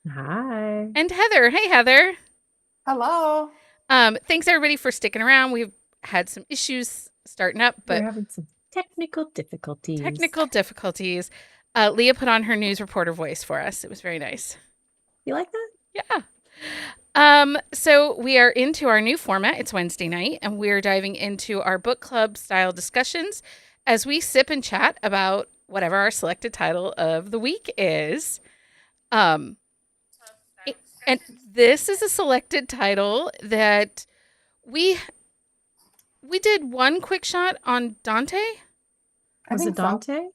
Hi. And Heather. Hey, Heather. Hello. Thanks everybody for sticking around. We've had some issues starting up, We're but having some technical difficulties. technical difficulties. Leah put on her news reporter voice for us. It was very nice. You like that? Yeah. So we are into our new format. It's Wednesday night, and we're diving into our book club style discussions as we sip and chat about whatever our selected title of the week is. Um, and this is a selected title that we we did one quick shot on Dante. I Was it think so. Dante?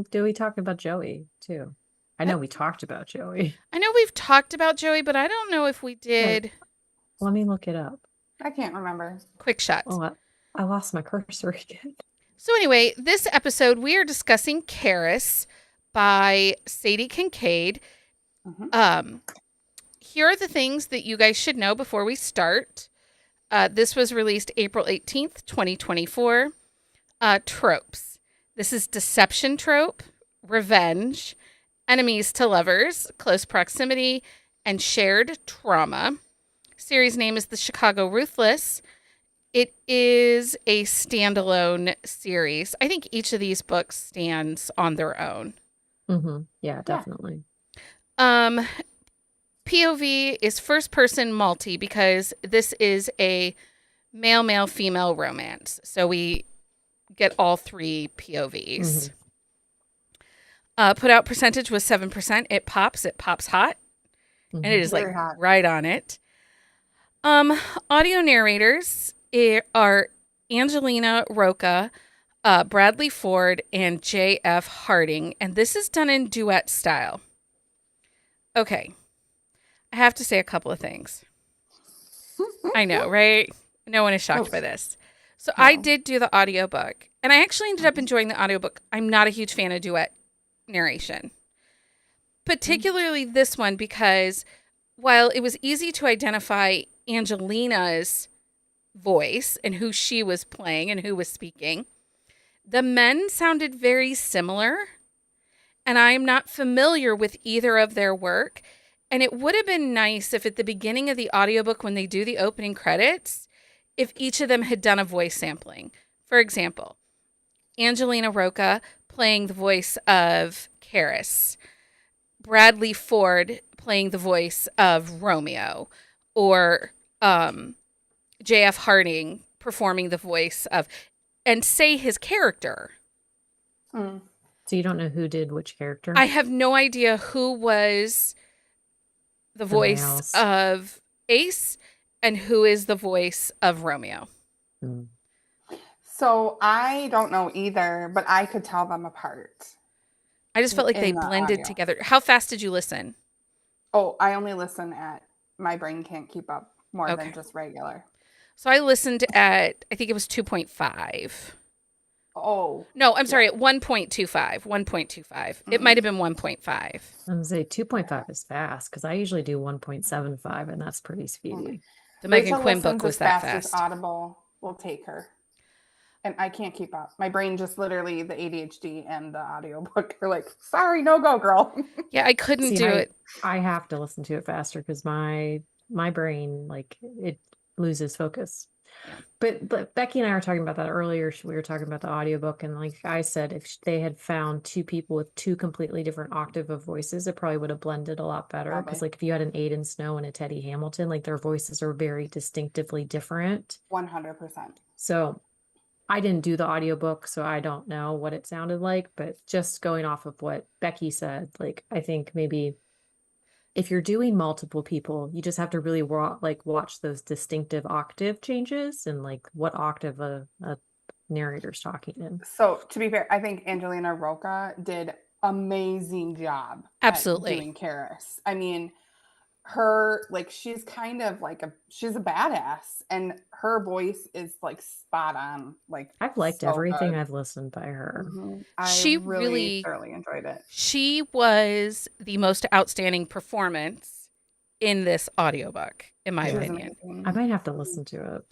Do we talk about Joey too? I I, know we talked about Joey. I know we've talked about Joey, but I don't know if we Wait, did let me look it up. I can't remember. quick shots. Oh, I lost my cursor again. So anyway, this episode we are discussing Keres by Sadie Kincaid. hmm Um, Here are the things that you guys should know before we start. This was released April 18th, 2024. Tropes. This is deception trope, revenge, enemies to lovers, close proximity, and shared trauma. Series name is the Chicago Ruthless. It is a standalone series. I think each of these books stands on their own. Yeah, Yeah. definitely. Um, POV is first person multi because this is a male female romance. So we get all three POVs. hmm Put out percentage was 7%. It pops hot, and it is like Very hot. right on it. Um, Audio narrators are Angelina Roca, Bradley Ford, and J.F. Harding, and this is done in duet style. Okay, I have to say a couple of things. I know, right? No one is Oh, shocked by this. So I no. did do the audiobook, and I actually ended up enjoying the audiobook. I'm not a huge fan of duet narration, particularly this one, because while it was easy to identify Angelina's voice and who she was playing and who was speaking, the men sounded very similar, and I'm not familiar with either of their work. And it would have been nice if at the beginning of the audiobook, when they do the opening credits, if each of them had done a voice sampling. For example, Angelina Roca playing the voice of Keres, Bradley Ford playing the voice of Romeo, or J.F. Harding performing the voice of, and say his character. Mm. So you don't know who did which character? I have no idea who was the The voice males. of Ace and who is the voice of Romeo. Mm. So I don't know either, but I could tell them apart I just felt like they in the blended audio. together. How fast did you listen? Oh, I only listen at my brain can't keep up more than Okay. just regular. So I listened at, I think it was 2.5. Oh, No, I'm yeah. sorry, at 1.25. 1.25. It might Mm-mm. have been 1.5. I'm gonna say Yeah. 2.5 is fast because I usually do 1.75, and that's pretty Mm. speedy. The Megan Rachel Quinn book listens was as that fast as fast. Audible will take her. And I can't keep up. My brain just literally the ADHD and the audiobook are like, sorry, no go, girl. Yeah, I couldn't See, do I it. I have to listen to it faster because my brain, like, it loses focus. Yeah. But Becky and I were talking about that earlier. We were talking about the audiobook, and like I said, if they had found two people with two completely different octave of voices, it probably would have blended a lot better. Because Probably like if you had an Aiden Snow and a Teddy Hamilton, like their voices are very distinctively different. 100%. So I didn't do the audiobook, so I don't know what it sounded like, but just going off of what Becky said, like I think maybe if you're doing multiple people, you just have to really watch those distinctive octave changes and like what octave a narrator's talking in. So to be fair, I think Angelina Roca did amazing job at Absolutely. doing Karis. I mean, her like she's kind of like she's a badass and her voice is like spot on, like I've liked so everything good. I've listened by her. I She really really, thoroughly enjoyed it. she was the most outstanding performance in this audiobook, in my She Yeah, was opinion. I amazing. might have to listen to it.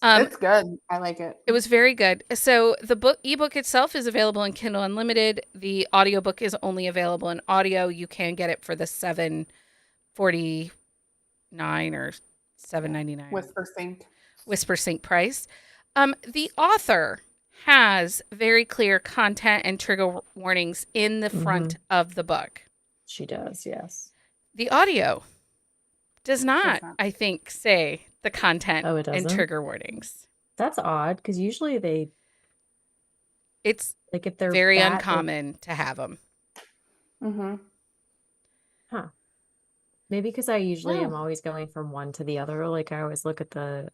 It's good. I like it. It was very good. So the ebook itself is available in Kindle Unlimited. The audiobook is only available in audio. You can get it for the $7.49 or $7.99 Whisper Sync. Whisper Sync price. The author has very clear content and trigger warnings in the front of the book. She does, yes. The audio does not, I think, say the content and trigger warnings. That's odd, because usually it's like if they're very uncommon to have them. Huh. Maybe because I usually am always going from one to the other. Like I always look at the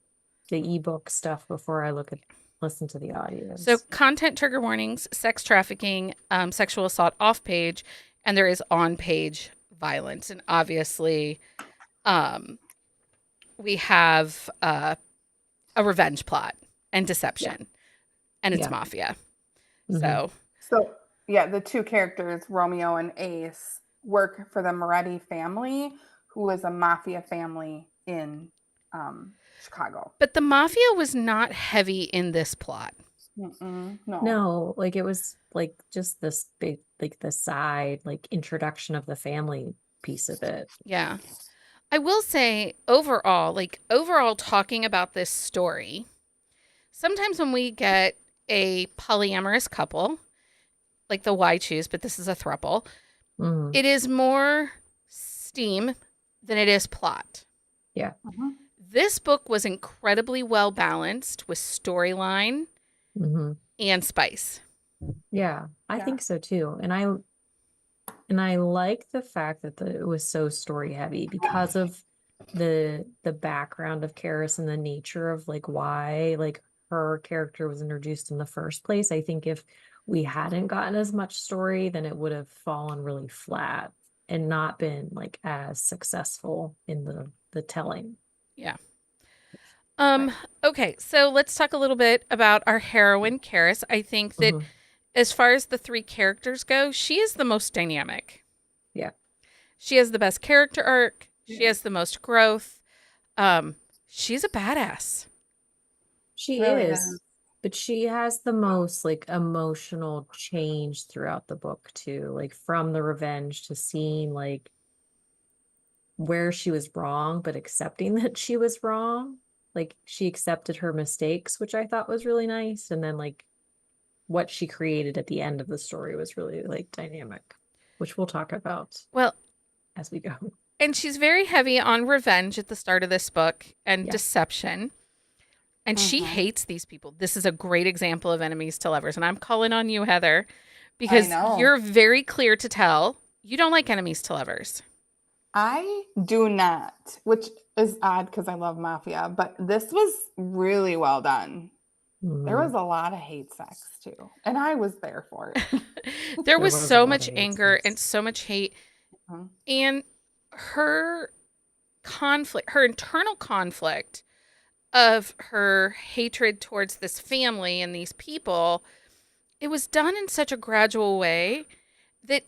ebook stuff before I listen to the audio. So content trigger warnings, sex trafficking, sexual assault off page, and there is on page violence. And obviously, we have a revenge plot and deception, and it's mafia. So yeah, the two characters, Romeo and Ace, work for the Moretti family, who is a mafia family in Chicago. But the mafia was not heavy in this plot. No, like it was like just this big, like the side, like introduction of the family piece of it. Yeah. I will say overall talking about this story, sometimes when we get a polyamorous couple, like the Y choose, but this is a throuple, it is more steam than it is plot. Yeah. This book was incredibly well balanced with storyline and spice. Yeah, I think so too. And I like the fact that it was so story heavy because of the background of Keres and the nature of like why like her character was introduced in the first place. I think if we hadn't gotten as much story, then it would have fallen really flat and not been like as successful in the telling. Yeah. Okay, so let's talk a little bit about our heroine, Keres. I think that as far as the three characters go, she is the most dynamic. Yeah. She has the best character arc. She has the most growth. She's a badass. She is. But she has the most like emotional change throughout the book too, like from the revenge to seeing like where she was wrong, but accepting that she was wrong. Like she accepted her mistakes, which I thought was really nice. And then like what she created at the end of the story was really like dynamic, which we'll talk about as we go. And she's very heavy on revenge at the start of this book and deception. And she hates these people. This is a great example of enemies to lovers. And I'm calling on you, Heather, because you're very clear to tell you don't like enemies to lovers. I do not, which is odd because I love mafia, but this was really well done. There was a lot of hate sex too, and I was there for it. There was so much anger and so much hate. And her conflict, her internal conflict of her hatred towards this family and these people, it was done in such a gradual way that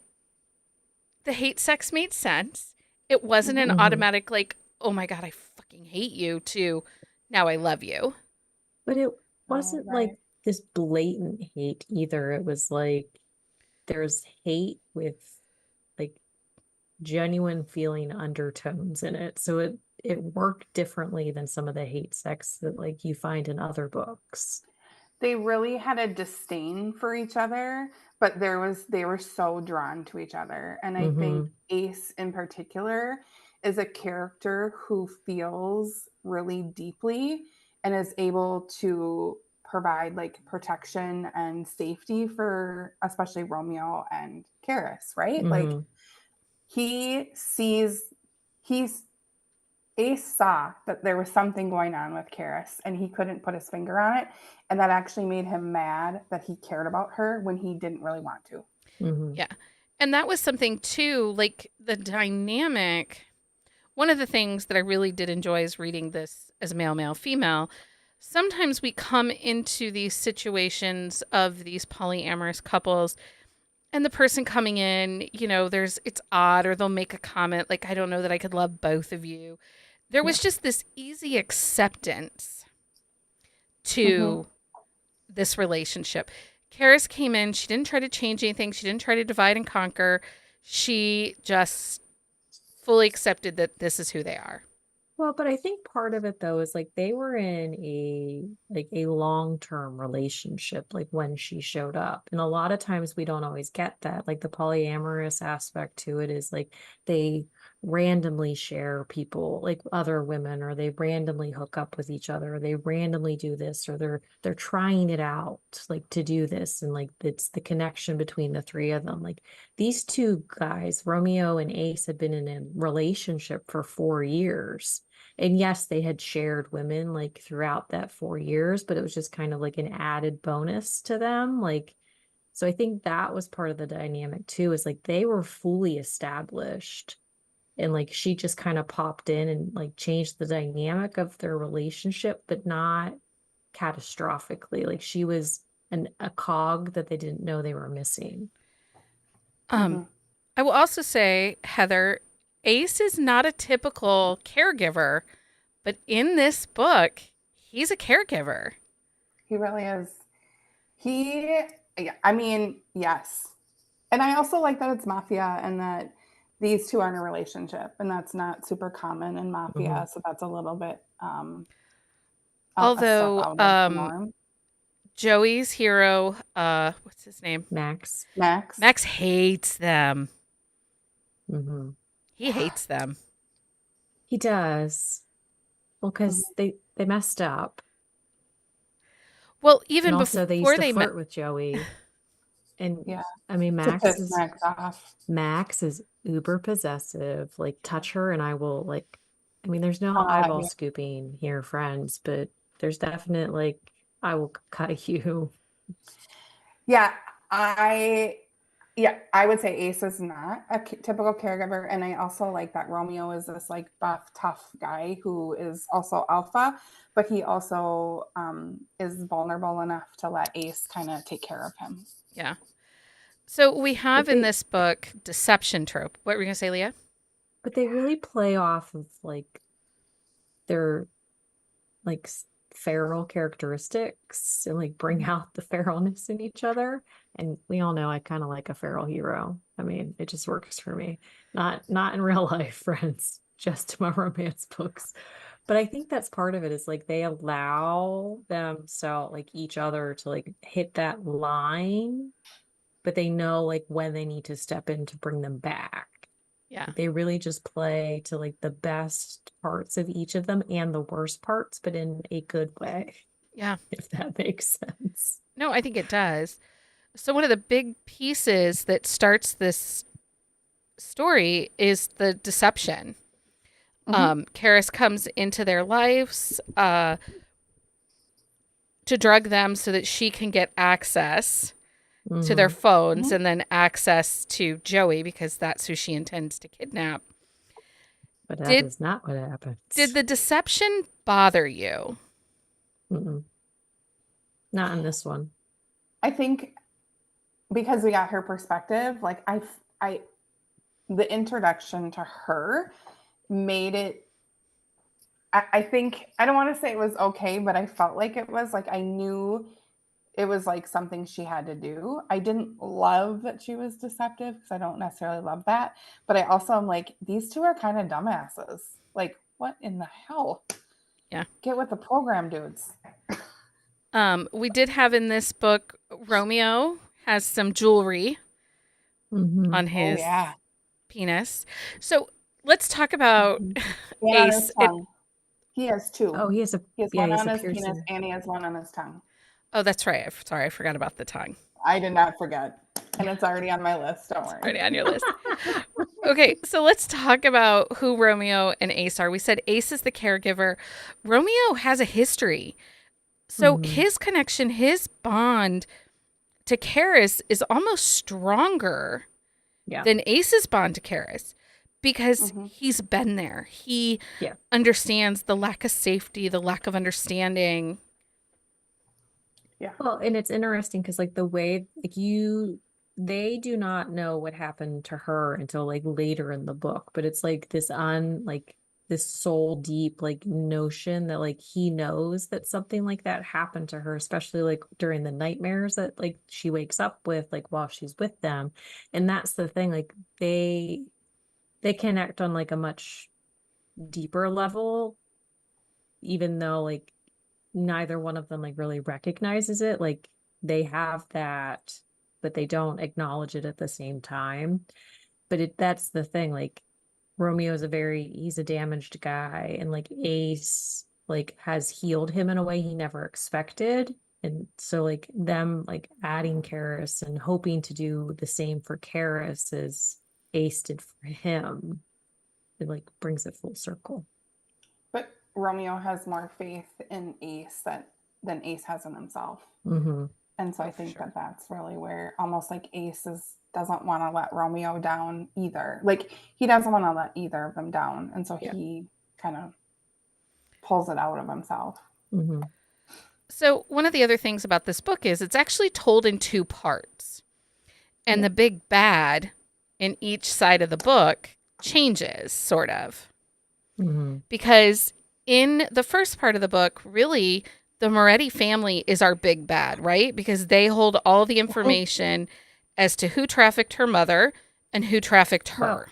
the hate sex made sense. It wasn't an automatic like, oh my God, I fucking hate you, to now I love you. But it wasn't like this blatant hate either. It was like there's hate with like genuine feeling undertones in it. So it worked differently than some of the hate sex that like you find in other books. They really had a disdain for each other, but they were so drawn to each other. And I think Ace in particular is a character who feels really deeply and is able to provide like protection and safety for especially Romeo and Keres, right? Like Ace saw that there was something going on with Keres and he couldn't put his finger on it. And that actually made him mad that he cared about her when he didn't really want to. Yeah. And that was something too, like the dynamic. One of the things that I really did enjoy is reading this as male, male, female. Sometimes we come into these situations of these polyamorous couples and the person coming in, you know, it's odd, or they'll make a comment like, I don't know that I could love both of you. There was just this easy acceptance to this relationship. Keres came in, she didn't try to change anything, she didn't try to divide and conquer. She just fully accepted that this is who they are. Well, but I think part of it though is like they were in a long-term relationship like when she showed up. And a lot of times we don't always get that. Like the polyamorous aspect to it is like they randomly share people like other women, or they randomly hook up with each other, or they randomly do this, or they're trying it out like to do this, and like it's the connection between the three of them. Like these two guys, Romeo and Ace, had been in a relationship for 4 years. And yes, they had shared women like throughout that 4 years, but it was just kind of like an added bonus to them. Like, so I think that was part of the dynamic too, is like they were fully established. And like she just kind of popped in and like changed the dynamic of their relationship, but not catastrophically. Like she was a cog that they didn't know they were missing. Um, I will also say, Heather, Ace is not a typical caregiver, but in this book, he's a caregiver. He really is. Yeah, I mean, yes. And I also like that it's mafia and that these two are in a relationship, and that's not super common in mafia. So that's a little bit a step Although out of the norm. Joey's hero, what's his name? Max. Max hates them. Mm-hmm. He hates them. He does. Well, because they messed up. Well, And even also they used before to they met, flirt with Joey. And Yeah. I mean, To piss Max off. Max is uber possessive. Like touch her and I will like, I mean, there's no eyeball Yeah. scooping here, friends, but there's definite like, I will cut you. Yeah, I would say Ace is not a typical caregiver, and I also like that Romeo is this like buff, tough guy who is also alpha, but he also is vulnerable enough to let Ace kind of take care of him. yeah. So we have But in they this book deception trope. What were you gonna say, Leah? but they really play off of like their like feral characteristics and like bring out the feralness in each other. And we all know I kind of like a feral hero. I mean, it just works for me. Not in real life, friends, just in my romance books. But I think that's part of it is like they allow themselves like each other to like hit that line, but they know like when they need to step in to bring them back. Yeah. They really just play to like the best parts of each of them and the worst parts, but in a good way, Yeah. if that makes sense. No, I think it does. So one of the big pieces that starts this story is the deception. Keres comes into their lives to drug them so that she can get access to their phones and then access to Joey because that's who she intends to kidnap. But that is not what happens. Did the deception bother you? Mm-mm. Not in this one. I think because we got her perspective, like the introduction to her made it. I think I don't want to say it was okay, but I felt like it was like I knew it was like something she had to do. I didn't love that she was deceptive because I don't necessarily love that. But I also am like, these two are kind of dumbasses. Like, what in the hell? Yeah. Get with the program, dudes. We did have in this book, Romeo has some jewelry on his penis. So let's talk about One on his Ace. tongue. He has two. Oh, he has one on a his penis piercing. and he has one on his tongue. Oh, that's right. Sorry, I forgot about the tongue. I did not forget. And it's already on my list. Don't worry. Already on your list. Okay, so let's talk about who Romeo and Ace are. We said Ace is the caregiver. Romeo has a history. So his connection, his bond to Keres is almost stronger than Ace's bond to Keres because he's been there. He understands the lack of safety, the lack of understanding. Yeah. Well, and it's interesting because like the way like they do not know what happened to her until like later in the book, but it's like this like this soul deep like notion that like he knows that something like that happened to her, especially like during the nightmares that like she wakes up with like while she's with them. And that's the thing, like they connect on like a much deeper level, even though like neither one of them like really recognizes it. Like they have that, but they don't acknowledge it at the same time. But that's the thing, like he's a damaged guy, and like Ace like has healed him in a way he never expected. And so like them like adding Keres and hoping to do the same for Keres as Ace did for him, it like brings it full circle. But Romeo has more faith in Ace than Ace has in himself. Mm-hmm. And so I think that that's really where almost like Ace doesn't want to let Romeo down either. Like he doesn't want to let either of them down. And so he kind of pulls it out of himself. Mm-hmm. So one of the other things about this book is it's actually told in 2 parts. And the big bad in each side of the book changes, sort of. Mm-hmm. Because in the first part of the book, really, the Moretti family is our big bad, right? Because they hold all the information as to who trafficked her mother and who trafficked her.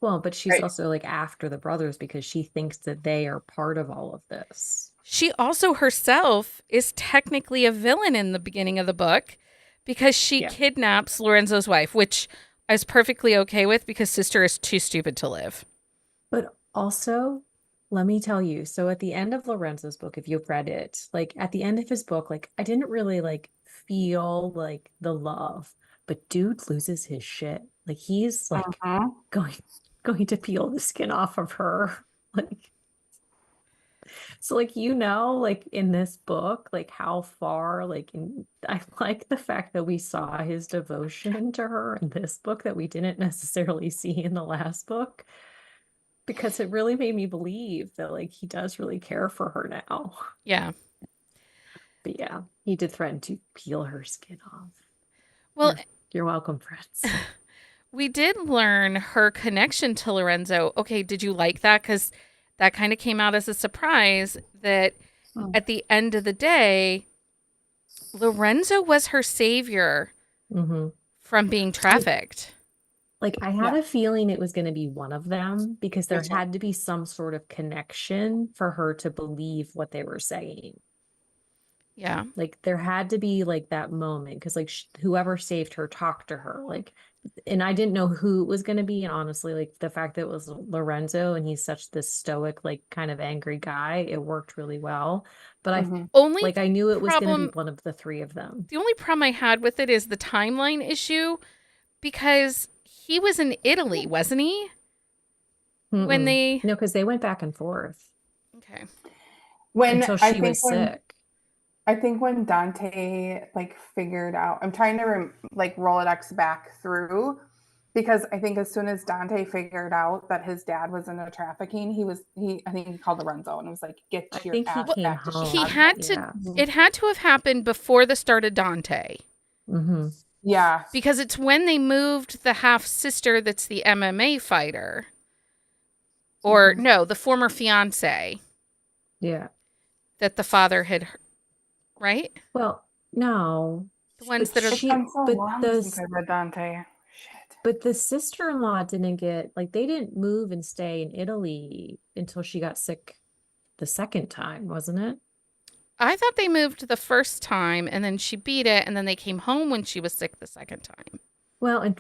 Well, but she's also like after the brothers because she thinks that they are part of all of this. She also herself is technically a villain in the beginning of the book because she kidnaps Lorenzo's wife, which I was perfectly okay with because sister is too stupid to live. But also, let me tell you, so at the end of Lorenzo's book, if you've read it, like at the end of his book, like I didn't really like feel like the love, but dude loses his shit. Like he's like going to peel the skin off of her. Like so like like in this book, like how far I like the fact that we saw his devotion to her in this book that we didn't necessarily see in the last book, because it really made me believe that like he does really care for her now. Yeah. But yeah, he did threaten to peel her skin off. Well, you're welcome, friends. We did learn her connection to Lorenzo. Okay, did you like that? Because that kind of came out as a surprise that at the end of the day, Lorenzo was her savior from being trafficked. Like I had a feeling it was going to be one of them because there had to be some sort of connection for her to believe what they were saying. Yeah. Like there had to be like that moment because like whoever saved her talked to her, like, and I didn't know who it was going to be. And honestly, like the fact that it was Lorenzo and he's such this stoic, like kind of angry guy, it worked really well. But I knew it was going to be one of the 3 of them. The only problem I had with it is the timeline issue because he was in Italy, wasn't he? When no, because they went back and forth. Okay. Until she was sick. I think when Dante like figured out, I'm trying to like Rolodex back through, because I think as soon as Dante figured out that his dad was into trafficking, I think he called Lorenzo and was like, "Get your ass back to Chicago." He had to. It had to have happened before the start of Dante. Yeah, because it's when they moved the half sister that's the MMA fighter, or no, the former fiance. Yeah, that the father had. Right? Well, no. The ones that are since I read Dante. Shit. But the sister-in-law didn't they didn't move and stay in Italy until she got sick the second time, wasn't it? I thought they moved the first time and then she beat it and then they came home when she was sick the second time. Well,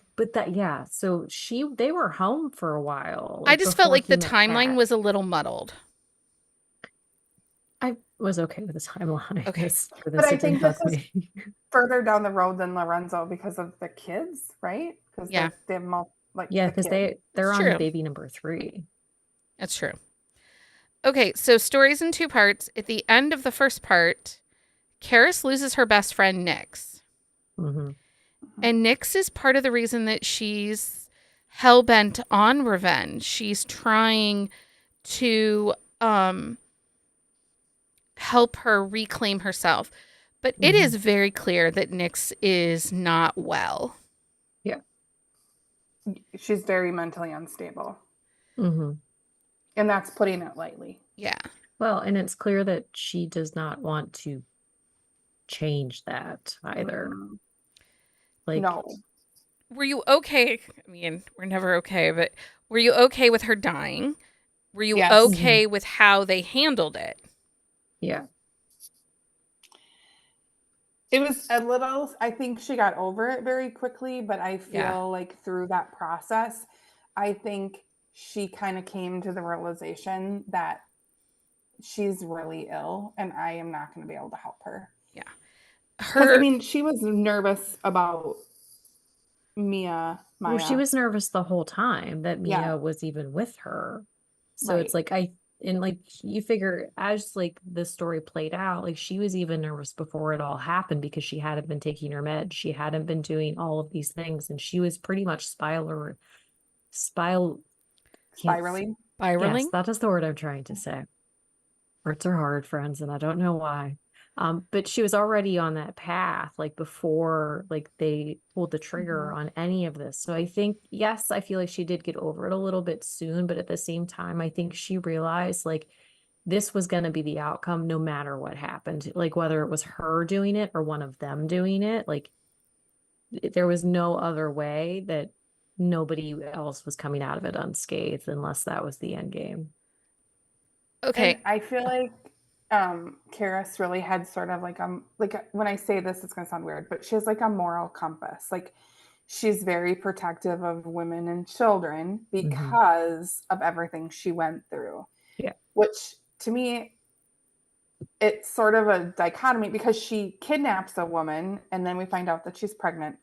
so they were home for a while. I just felt like the timeline was a little muddled. I was okay with the timeline. Okay. But I think this is further down the road than Lorenzo because of the kids, right? Because they have because they're on baby number 3. That's true. Okay, so stories in 2 parts. At the end of the first part, Keres loses her best friend, Nyx. And Nyx is part of the reason that she's hell-bent on revenge. She's trying to help her reclaim herself. But it is very clear that Nyx is not well. Yeah. She's very mentally unstable. And that's putting it lightly. Yeah. Well, and it's clear that she does not want to change that either. Mm-mm. Like, No. Were you okay? I mean, we're never okay, but were you okay with her dying? Were you Yes. okay with how they handled it? yeah. It was a little, I think she got over it very quickly, but I Yeah. feel like through that process, I think she kind of came to the realization that she's really ill and I am not going to be able to help her. Yeah. Because, I Her, mean, she was nervous about Well, she Maya. was nervous the whole time that Yeah, Mia was even with her. So it's right. like and like you figure as like the story played out, like she was even nervous before it all happened because she hadn't been taking her meds. She hadn't been doing all of these things and she was pretty much spiral can't Spiraling. yes, spiraling. that is the word I'm trying to say. Words are hard, friends, and I don't know why. But she was already on that path, like before, like they pulled the trigger Mhm. on any of this. So I think, yes, I feel like she did get over it a little bit soon, but at the same time, I think she realized like this was going to be the outcome no matter what happened, like whether it was her doing it or one of them doing it. Like there was no other way that nobody else was coming out of it unscathed unless that was the end game. And Okay. I feel like Keres really had sort of like when I say this, it's gonna sound weird, but she has like a moral compass. Like she's very protective of women and children Hmm. because of everything she went through. Yeah. Which to me, it's sort of a dichotomy because she kidnaps a woman and then we find out that she's pregnant.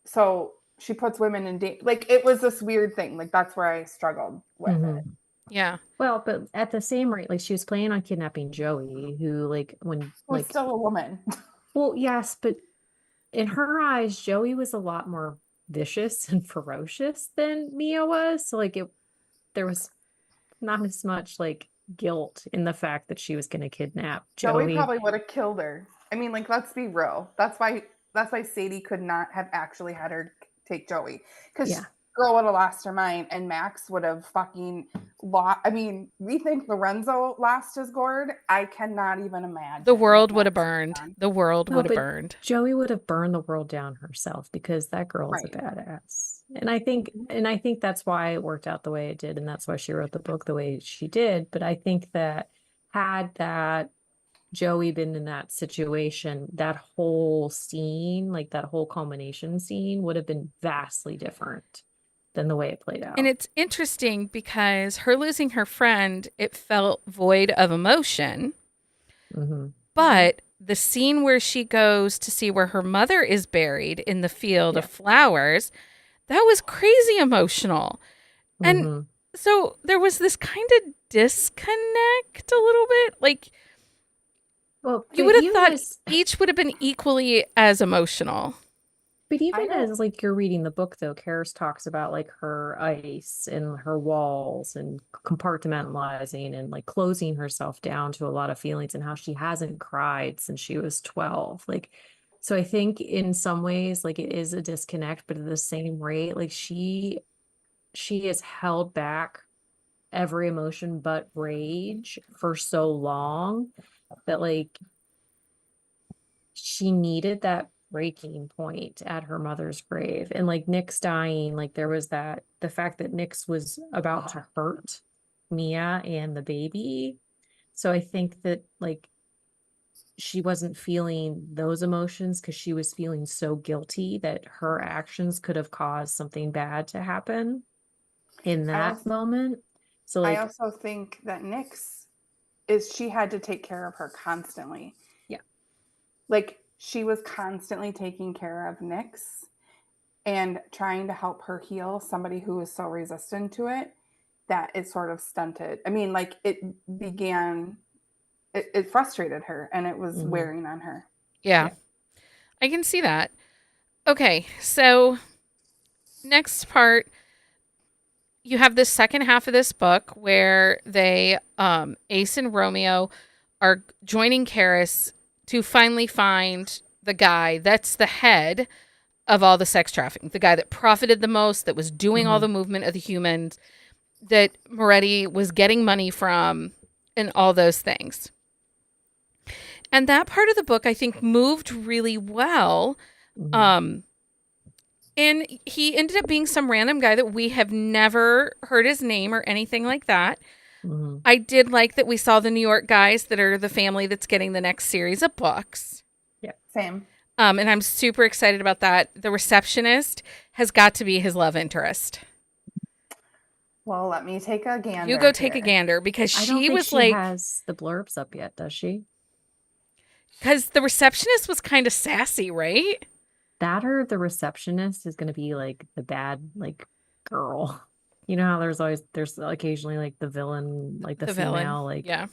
So she puts women in danger. Like it was this weird thing. Like that's where I struggled with it. Hmm. Yeah. Well, but at the same rate, like she was planning on kidnapping Joey, who like when Who's like still a woman. well, yes, but in her eyes, Joey was a lot more vicious and ferocious than Mia was. So like there was not as much like guilt in the fact that she was going to kidnap Joey Joey. probably would have killed her. I mean, like, let's be real. That's why Sadie could not have actually had her take Joey. Because Yeah. girl would have lost her mind and Max would have fucking lost. I mean, we think Lorenzo lost his gourd. I cannot even The imagine what world would have Max would have burned. done. The world No, would have but burned. Joey would have burned the world down herself because that girl is a Right. badass. And I think that's why it worked out the way it did, and that's why she wrote the book the way she did. But I think that had that Joey been in that situation, that whole scene, like that whole culmination scene, would have been vastly different than the way it played And out. it's interesting because her losing her friend, it felt void of emotion. Hmm. Mhm. But the scene where she goes to see where her mother is buried in the field of Yeah. flowers, that was crazy emotional. And Hmm. so there was this kind of disconnect a little bit. Like Well, you would have thought each would have been equally as emotional. but I even don't. as like you're reading the book though, Karis talks about like her ice and her walls and compartmentalizing and like closing herself down to a lot of feelings and how she hasn't cried since she was 12. Like, so I think in some ways, like it is a disconnect, but at the same rate, like she has held back every emotion but rage for so long that like she needed that breaking point at her mother's grave. And like Nick's dying, like there was that the fact that Nick's was about to hurt Mia and the baby. So I think that like she wasn't feeling those emotions because she was feeling so guilty that her actions could have caused something bad to happen in I that also, moment. So I like, also think that Nyx is she had to take care of her constantly. yeah. Like she was constantly taking care of Nyx and trying to help her heal somebody who is so resistant to it that it sort of stunted. I mean, like it frustrated her and it was Hmm. wearing on her. Yeah, Yeah. I can see that. Okay, so next part, you have the second half of this book where Ace and Romeo are joining Karis to finally find the guy that's the head of all the sex trafficking, the guy that profited the most, that was doing all Hmm. the movement of the humans. that Moretti was getting money from and all those things. And that part of the book, I think, moved really well. Mhm. And he ended up being some random guy that we have never heard his name or anything like that. Mhm. I did like that we saw the New York guys that are the family that's getting the next series of books. Yeah. Same. And I'm super excited about that. The receptionist has got to be his love interest. Well, let me take a gander. You go take a here. gander because I don't she think was she like, has the blurbs up yet, does she? because the receptionist was kind of sassy, right? That or the receptionist is going to be like the bad like girl. You know how there's occasionally like the villain, like the The villain. female, like, Yeah.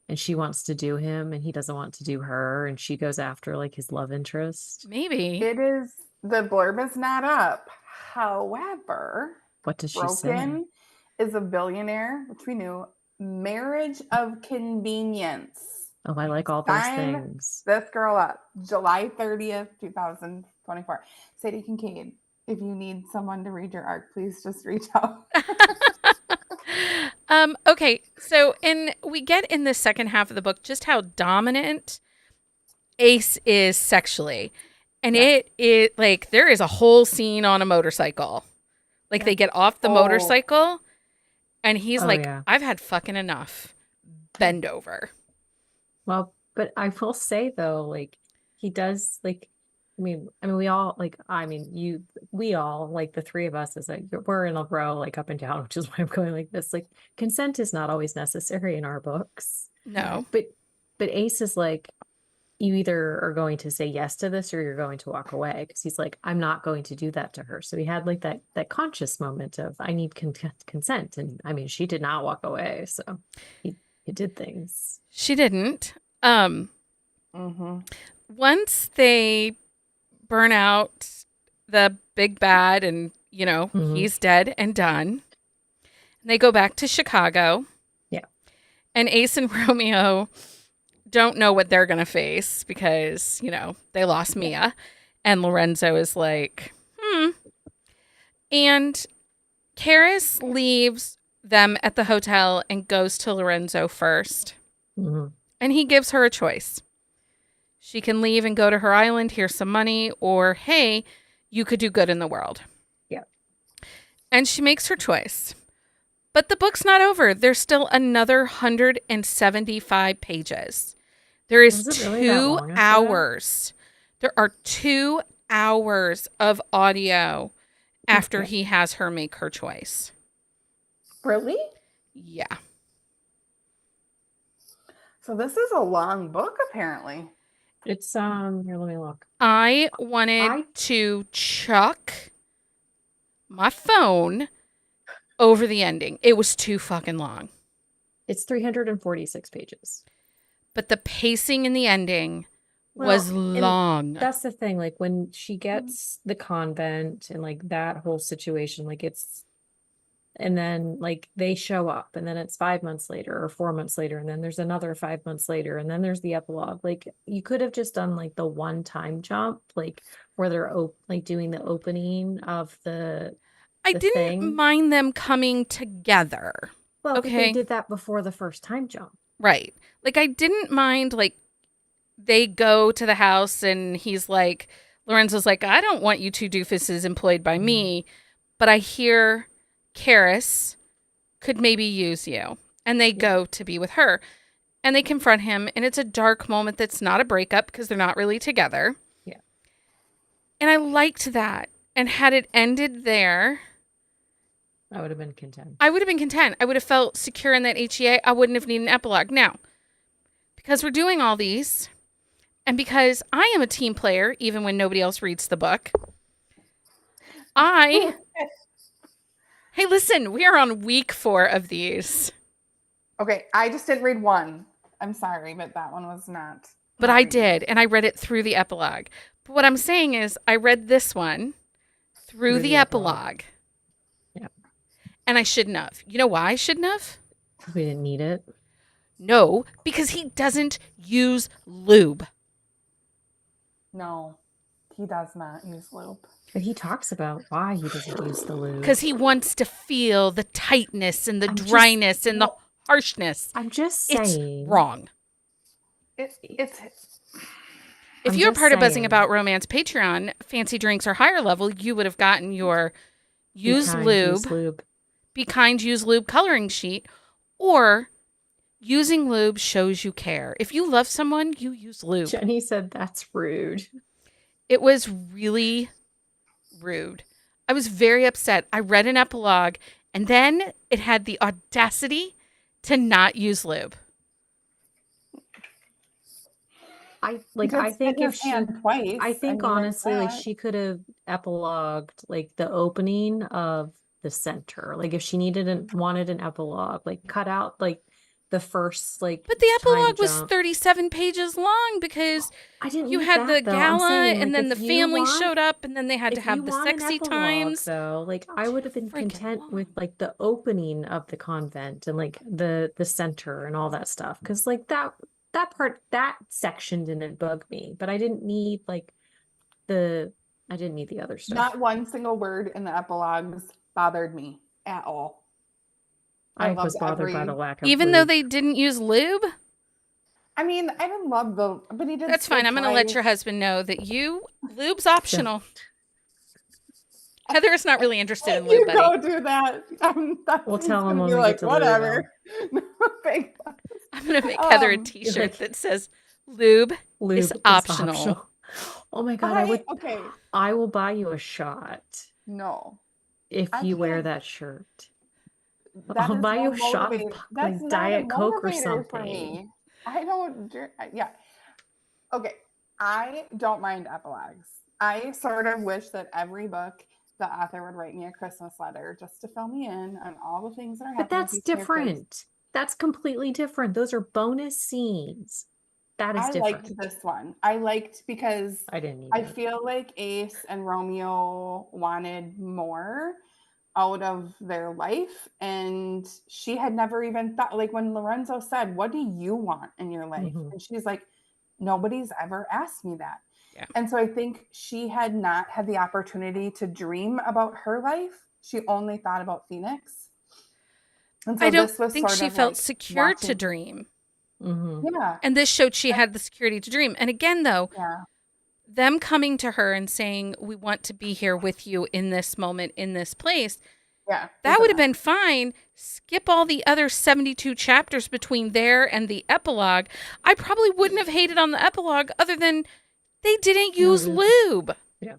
and she wants to do him and he doesn't want to do her, and she goes after like his love interest. Maybe. It is, the blurb is not up. However, What does she say? Broken is a billionaire, which we knew, marriage of convenience. Oh, I like all those Sign things. this girl up. July 30th, 2024. Sadie Kincaid, if you need someone to read your arc, please just reach out. Okay, so we get in the second half of the book just how dominant Ace is sexually. And Yeah. it like there is a whole scene on a motorcycle. Like Yeah. they get off the motorcycle and he's Oh, like, yeah. I've had fucking enough. Bend over. Well, but I will say though, like he does like we all like we all like the three of us is like we're in a row like up and down, which is why I'm going like this. Like consent is not always necessary in our books. No. But Ace is like, you either are going to say yes to this or you're going to walk away, because he's like, I'm not going to do that to her. So he had like that conscious moment of I need consent, and I mean she did not walk away, so he did things. She didn't. Mm-hmm. Once they burn out the big bad and, he's dead and done, they go back to Chicago. Yeah. And Ace and Romeo don't know what they're going to face because, they lost Mia. And Lorenzo is like, And Keres leaves them at the hotel and goes to Lorenzo first. Mm-hmm. And he gives her a choice. She can leave and go to her island. Here's some money. Or, hey, you could do good in the world. Yeah. And she makes her choice. But the book's not over. There's still another 175 pages. There is really 2 hours. There are 2 hours of audio after he has her make her choice. Really? Yeah. So this is a long book, apparently. It's here, let me look. I wanted to chuck my phone over the ending. It was too fucking long. It's 346 pages. But the pacing in the ending was long. That's the thing. Like when she gets the convent and like that whole situation, like and then like they show up and then it's 5 months later or 4 months later. And then there's another 5 months later. And then there's the epilogue. Like you could have just done like the one time jump, like where they're like doing the opening of I didn't mind them coming together. Well, okay. But they did that before the first time jump. Right. Like I didn't mind like they go to the house and he's like, Lorenzo's like, I don't want you two doofuses employed by me, but I hear Keres could maybe use you. And they go to be with her and they confront him. And it's a dark moment that's not a breakup because they're not really together. Yeah. And I liked that. And had it ended there, I would have been content. I would have been content. I would have felt secure in that HEA. I wouldn't have needed an epilogue. Now, because we're doing all these, and because I am a team player, even when nobody else reads the book, hey, listen, we are on week 4 of these. Okay, I just didn't read one. I'm sorry, but that one was not. But I did, and I read it through the epilogue. But what I'm saying is I read this one through the epilogue. Yeah. And I shouldn't have. You know why I shouldn't have? We didn't need it. No, because he doesn't use lube. No. He does not use lube. But he talks about why he doesn't use the lube. Because he wants to feel the tightness and the dryness and the harshness. I'm just saying. It's wrong. If you're part of Buzzing About Romance Patreon, Fancy Drinks or higher level, you would have gotten your use lube, Be Kind, Use Lube coloring sheet, or using lube shows you care. If you love someone, you use lube. Jenny said that's rude. It was really rude. I was very upset. I read an epilogue, and then it had the audacity to not use lube. I think if she, twice, I think honestly, like she could have epilogued like the opening of the center. Like if she wanted an epilogue, like cut out like the first like. But the epilogue was 37 pages long because you had the gala and then the family showed up and then they had to have the sexy times. So like I would have been content with like the opening of the convent and like the center and all that stuff because like that section didn't bug me, but I didn't need the other stuff. Not one single word in the epilogues bothered me at all. I was bothered by the lack of even lube. Though they didn't use lube. I mean, I didn't love but he did. That's fine. I'm going to let your husband know that lube's optional. Heather is not really interested in lube, buddy. Don't do that. We'll tell him when we like, get to whatever. I'm going to make Heather a t-shirt that says lube is optional. Oh my God. I will buy you a shot. No. If you wear that shirt. I'll buy you a shot of like Diet Coke or something. For me. I don't. Yeah. Okay. I don't mind epilogues. I sort of wish that every book the author would write me a Christmas letter just to fill me in on all the things that are happening. But that's different. That's completely different. Those are bonus scenes. That is different. I liked this one. I liked because I feel like Ace and Romeo wanted more out of their life, and she had never even thought, like when Lorenzo said, "What do you want in your life?" And she's like, "Nobody's ever asked me that." Yeah. And so I think she had not had the opportunity to dream about her life. She only thought about Phoenix. And so I don't think she felt secure to dream. Yeah. And this showed she had the security to dream. And again, though, them coming to her and saying, "We want to be here with you in this moment, in this place." Yeah. That would have been fine. Skip all the other 72 chapters between there and the epilogue. I probably wouldn't have hated on the epilogue other than they didn't use lube. Yeah.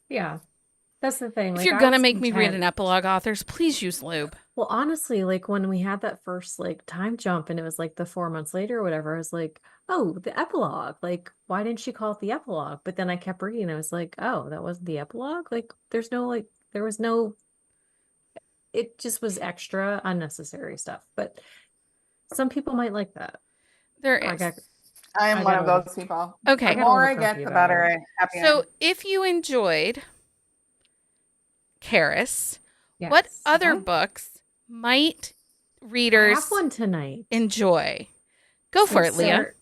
Yeah. That's the thing. If you're going to make me read an epilogue, authors, please use lube. Well, honestly, like when we had that first like time jump and it was like the 4 months later or whatever, I was like, oh, the epilogue. Like, why didn't she call it the epilogue? But then I kept reading and I was like, oh, that wasn't the epilogue? Like, it just was extra unnecessary stuff. But some people might like that. There is. I am one of those people. Okay. The more I get, the better I happy. So if you enjoyed Keres, what other books might readers have one tonight enjoy? Go for it, Leah.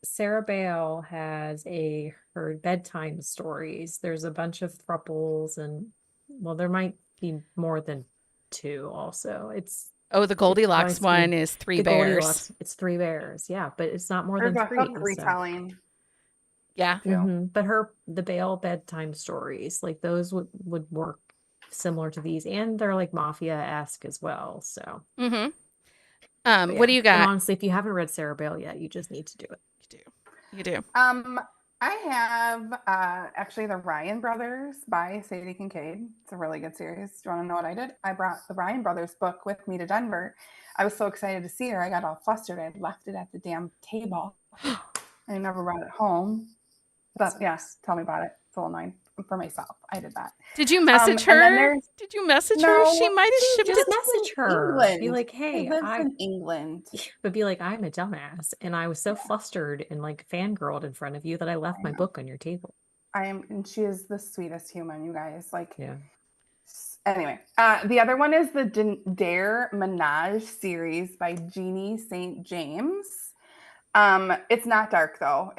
Sarah Bale has her bedtime stories. There's a bunch of thruples and there might be more than 2 also. The Goldilocks one is 3 bears. It's 3 bears, yeah, but it's not more than 3. Retelling. Yeah. But the Bale bedtime stories, like those would work similar to these, and they're like mafia-esque as well. So what do you got? And honestly, if you haven't read Sarah Bale yet, you just need to do it. You do. I have actually the Ryan Brothers by Sadie Kincaid. It's a really good series. Do you want to know what I did? I brought the Ryan Brothers book with me to Denver. I was so excited to see her. I got all flustered. I had left it at the damn table. I never brought it home. But yes, tell me about it. It's a little annoying for myself. I did that. Did you message her? Did you message her? She might have shipped it. Message her. England. Be like, hey, I'm in England. But be like, I'm a dumbass, and I was so flustered and like fangirled in front of you that I left my book on your table. And she is the sweetest human, you guys. Like, Anyway, the other one is the Dare Menage series by Jeannie St. James. It's not dark though.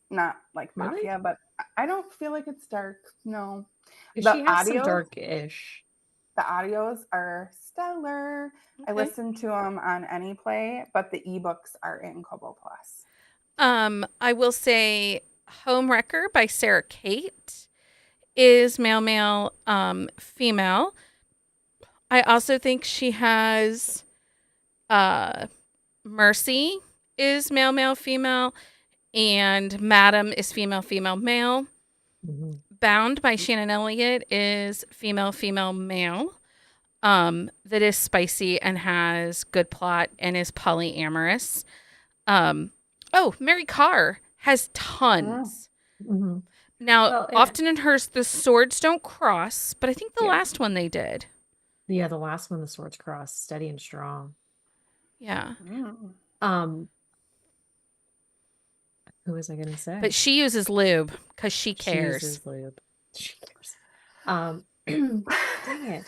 not like Really? mafia, but I don't feel like it's dark. No. She The has some audios, dark-ish. the audios are stellar. I Okay. listen to them on any play, but the ebooks are in Kobo Plus. I will say Homewrecker by Sarah Kate is male, female. I also think she has Mercy is male, female, and Madam is female, male. Mm-hmm. Bound by Shannon Elliott is female, male. That is spicy and has good plot and is polyamorous. Mary Carr has tons. Mm-hmm. Now, Well, often in hers, the swords don't cross, but I think the Yeah. last one they did. Yeah, the last one, the swords cross, steady and strong. Yeah. Who was I going to say? But she uses lube because she She cares. uses lube. She cares. Dang it.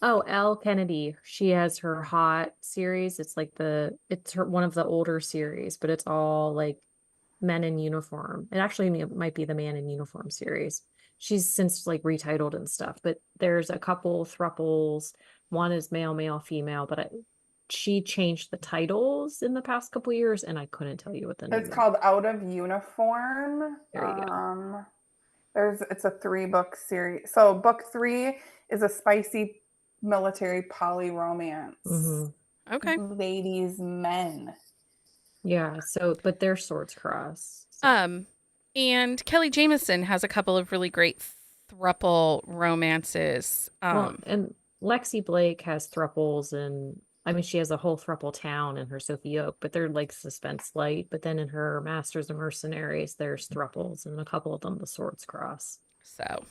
Oh, Elle Kennedy. She has her hot series. It's like it's one of the older series, but it's all like men in uniform. It actually might be the Man in Uniform series. She's since like retitled and stuff, but there's a couple thruples. One is male, female, but she changed the titles in the past couple years, and I couldn't tell you what the name It's is. called Out of Uniform. There you go. It's a 3-book series. So book 3 is a spicy military poly romance. Mm-hmm. Okay. Ladies, men. Yeah. So, but their swords cross. So. And Kelly Jamieson has a couple of really great thruple romances. Well, and Lexi Blake has thruples, and I mean, she has a whole thruple town in her Sophie Oak, but they're like suspense light. But then in her Masters of Mercenaries, there's thruples, and a couple of them the swords cross. So,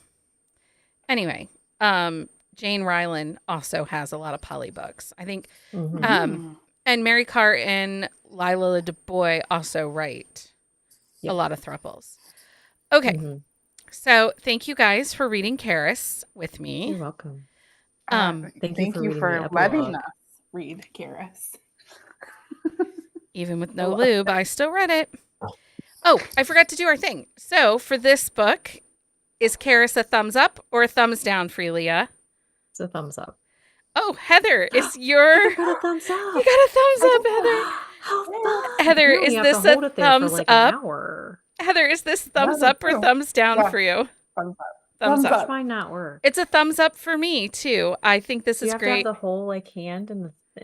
anyway, Jane Ryland also has a lot of poly books, I think. Mm-hmm. And Mary Carr and Lila DuBois also write Yep. a lot of thruples. Okay. Mm-hmm. So thank you guys for reading Keres with me. You're welcome. Thank you for letting us read Keres. Even with no lube, I still read it. Oh, I forgot to do our thing. So for this book, is Keres a thumbs up or a thumbs down for you, Leah? It's a thumbs up. Oh, Heather, is your... You got a thumbs up. You got a thumbs up, Heather. How fun. Heather, No, is you have this to hold a it there thumbs for like up? an hour. Heather, is this thumbs Yeah, up or true. thumbs down Yeah. for you? Thumbs up. Thumbs up. Which might not work. It's a thumbs up for me too. I think this You is have great. to have the whole like hand in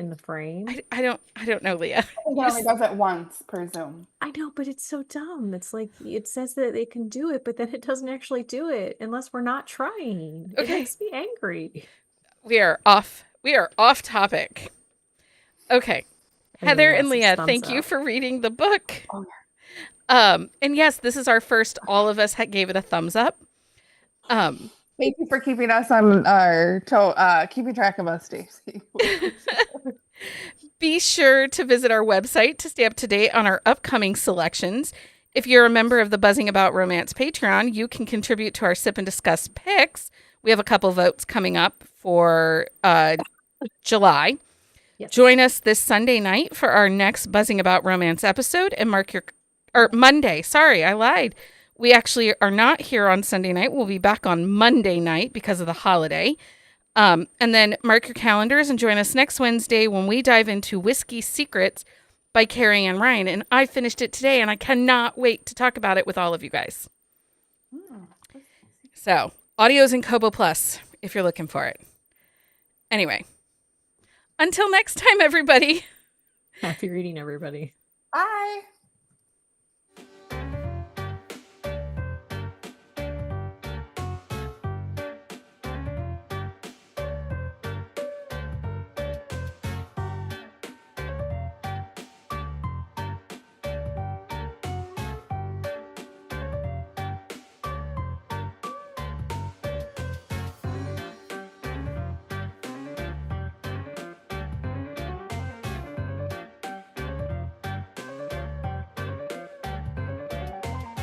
the frame. I don't know, Leah. It only does it once per Zoom. I know, but it's so dumb. It's like it says that it can do it, but then it doesn't actually do it unless we're not trying. It Okay. makes me angry. We are off topic. Okay. Heather and Leah, thank you for reading the book. Oh, And yes, this is our first. All of us gave it a thumbs up. Thank you for keeping us on our toe, keeping track of us, Stacey. Be sure to visit our website to stay up to date on our upcoming selections. If you're a member of the Buzzing About Romance Patreon, you can contribute to our Sip and Discuss picks. We have a couple votes coming up for July. Yes. Join us this Sunday night for our next Buzzing About Romance episode and Monday. Sorry, I lied. We actually are not here on Sunday night. We'll be back on Monday night because of the holiday. And then mark your calendars and join us next Wednesday when we dive into Whiskey Secrets by Carrie Ann Ryan. And I finished it today and I cannot wait to talk about it with all of you guys. So, audio's in Kobo Plus if you're looking for it. Anyway, until next time, everybody. Happy reading, everybody. Bye.